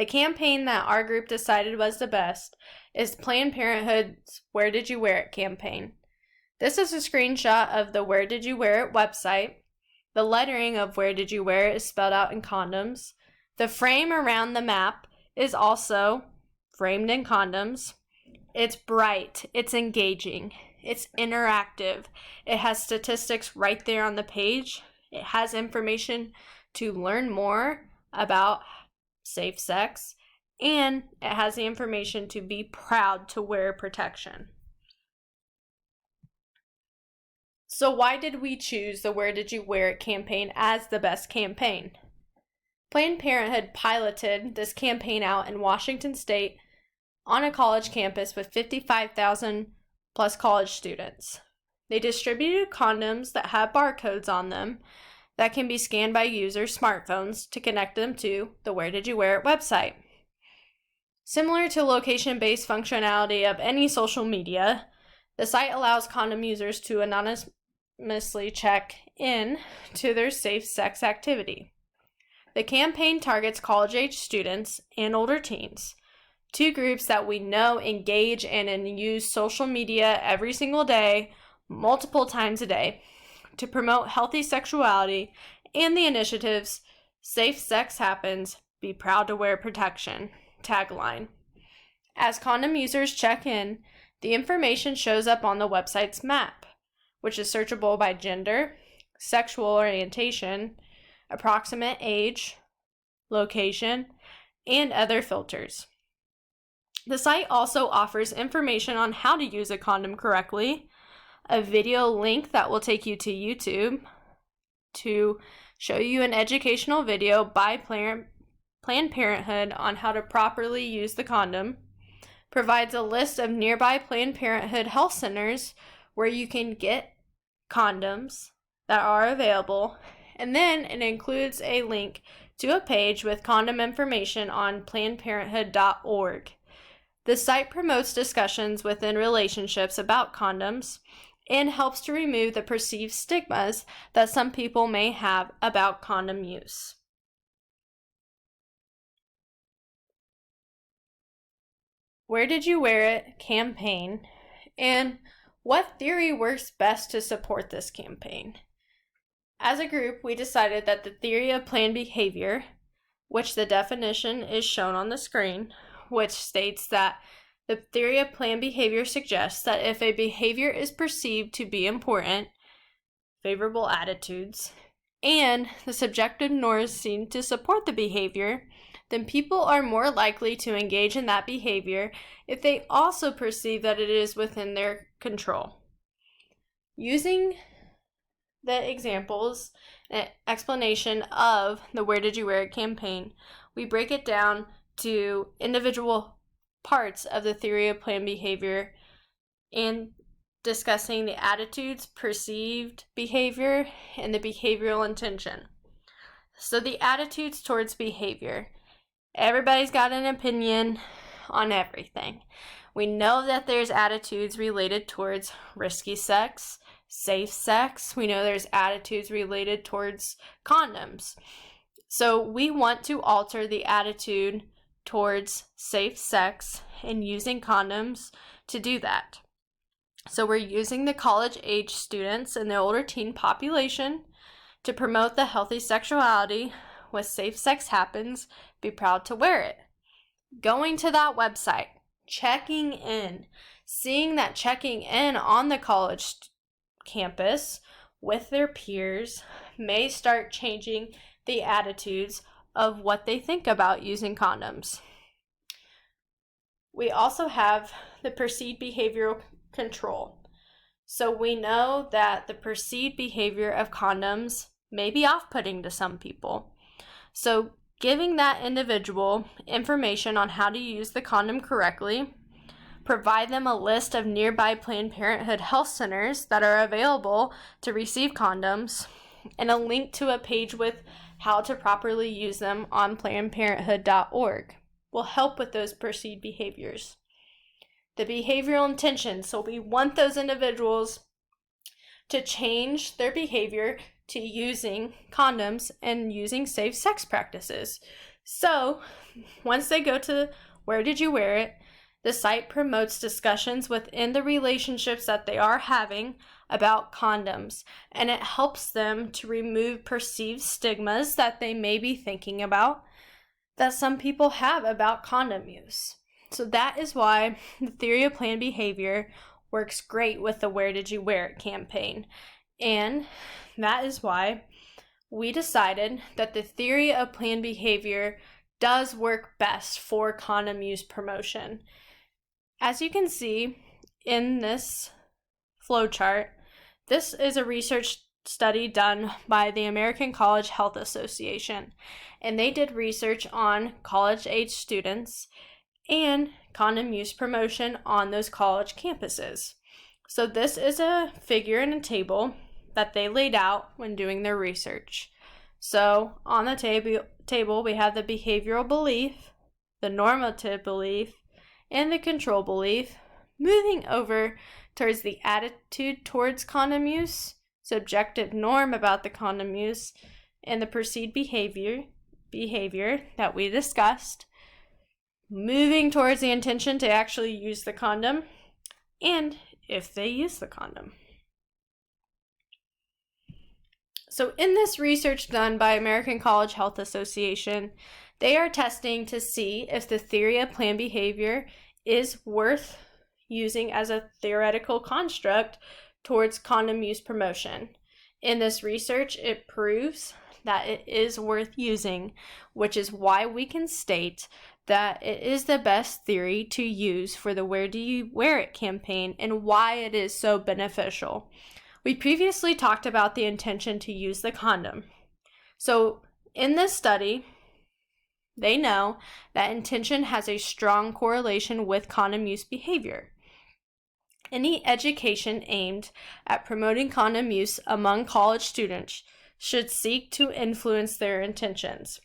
The campaign that our group decided was the best is Planned Parenthood's Where Did You Wear It campaign. This is a screenshot of the Where Did You Wear It website. The lettering of Where Did You Wear It is spelled out in condoms. The frame around the map is also framed in condoms. It's bright, it's engaging, it's interactive. It has statistics right there on the page. It has information to learn more about safe sex, and it has the information to be proud to wear protection. So why did we choose the Where Did You Wear It campaign as the best campaign? Planned Parenthood piloted this campaign out in Washington State on a college campus with 55,000 plus college students. They distributed condoms that have barcodes on them that can be scanned by users' smartphones to connect them to the Where Did You Wear It website. Similar to location-based functionality of any social media, the site allows condom users to anonymously check in to their safe sex activity. The campaign targets college-age students and older teens, two groups that we know engage and use social media every single day, multiple times a day, to promote healthy sexuality and the initiative's Safe Sex Happens, Be Proud to Wear Protection tagline. As condom users check in, the information shows up on the website's map, which is searchable by gender, sexual orientation, approximate age, location, and other filters. The site also offers information on how to use a condom correctly, a video link that will take you to YouTube to show you an educational video by Planned Parenthood on how to properly use the condom, provides a list of nearby Planned Parenthood health centers where you can get condoms that are available, and then it includes a link to a page with condom information on PlannedParenthood.org. The site promotes discussions within relationships about condoms and helps to remove the perceived stigmas that some people may have about condom use. Where Did You Wear It campaign, and what theory works best to support this campaign? As a group, we decided that the theory of planned behavior, which the definition is shown on the screen, which states that the theory of planned behavior suggests that if a behavior is perceived to be important, favorable attitudes, and the subjective norms seem to support the behavior, then people are more likely to engage in that behavior if they also perceive that it is within their control. Using the examples and explanation of the Where Did You Wear It campaign, we break it down to individual parts of the theory of planned behavior and discussing the attitudes, perceived behavior, and the behavioral intention. So the attitudes towards behavior. Everybody's got an opinion on everything. We know that there's attitudes related towards risky sex, safe sex. We know there's attitudes related towards condoms. So we want to alter the attitude towards safe sex and using condoms to do that. So we're using the college-age students and the older teen population to promote the healthy sexuality with Safe Sex Happens, Be Proud to Wear It. Going to that website, checking in, seeing that checking in on the college campus with their peers may start changing the attitudes of what they think about using condoms. We also have the perceived behavioral control. So we know that the perceived behavior of condoms may be off-putting to some people. So giving that individual information on how to use the condom correctly, provide them a list of nearby Planned Parenthood health centers that are available to receive condoms, and a link to a page with how to properly use them on PlannedParenthood.org will help with those perceived behaviors. The behavioral intention, so we want those individuals to change their behavior to using condoms and using safe sex practices. So, once they go to Where Did You Wear It, the site promotes discussions within the relationships that they are having about condoms, and it helps them to remove perceived stigmas that they may be thinking about that some people have about condom use. So that is why the theory of planned behavior works great with the Where Did You Wear It campaign. And that is why we decided that the theory of planned behavior does work best for condom use promotion. As you can see in this flowchart, this is a research study done by the American College Health Association, and they did research on college-age students and condom use promotion on those college campuses. So this is a figure in a table that they laid out when doing their research. So on the table we have the behavioral belief, the normative belief, and the control belief. Moving over towards the attitude towards condom use, subjective norm about the condom use, and the perceived behavior that we discussed. Moving towards the intention to actually use the condom, and if they use the condom. So in this research done by American College Health Association, they are testing to see if the theory of planned behavior is worth using as a theoretical construct towards condom use promotion. In this research, it proves that it is worth using, which is why we can state that it is the best theory to use for the Where Do You Wear It campaign and why it is so beneficial. We previously talked about the intention to use the condom. So in this study, they know that intention has a strong correlation with condom use behavior. Any education aimed at promoting condom use among college students should seek to influence their intentions.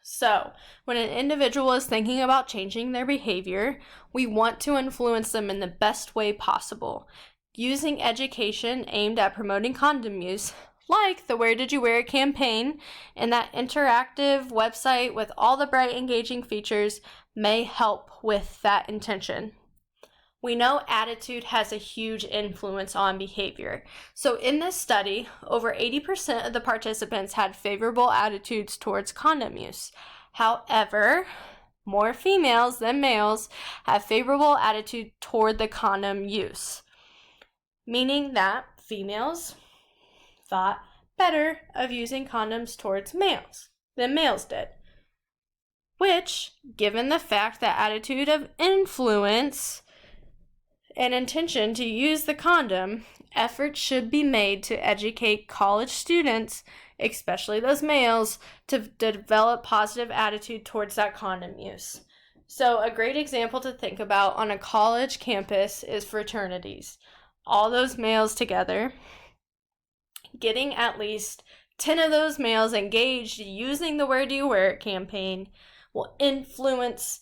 So, when an individual is thinking about changing their behavior, we want to influence them in the best way possible. Using education aimed at promoting condom use, like the Where Did You Wear It campaign and that interactive website with all the bright, engaging features, may help with that intention. We know attitude has a huge influence on behavior. So in this study, over 80% of the participants had favorable attitudes towards condom use. However, more females than males have favorable attitude toward the condom use, meaning that females thought better of using condoms towards males than males did. Which, given the fact that attitude of influence and intention to use the condom, efforts should be made to educate college students, especially those males, to develop positive attitude towards that condom use. So a great example to think about on a college campus is fraternities. All those males together, getting at least 10 of those males engaged using the Where Do You Wear It campaign will influence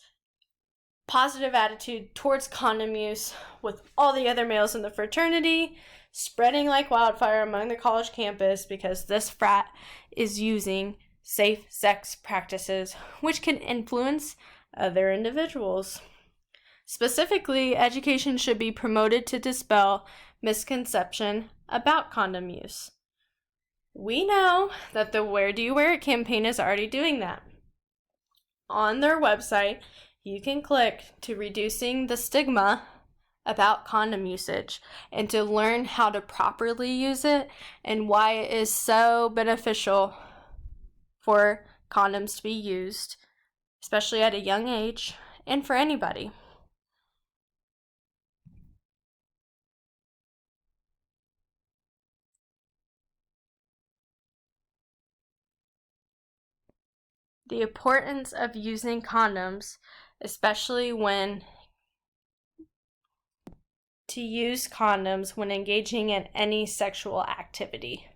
positive attitude towards condom use with all the other males in the fraternity, spreading like wildfire among the college campus because this frat is using safe sex practices, which can influence other individuals. Specifically, education should be promoted to dispel misconception about condom use. We know that the Where Do You Wear It campaign is already doing that. On their website, you can click to Reducing the Stigma about condom usage and to learn how to properly use it and why it is so beneficial for condoms to be used, especially at a young age and for anybody. The importance of using condoms, especially when to use condoms when engaging in any sexual activity.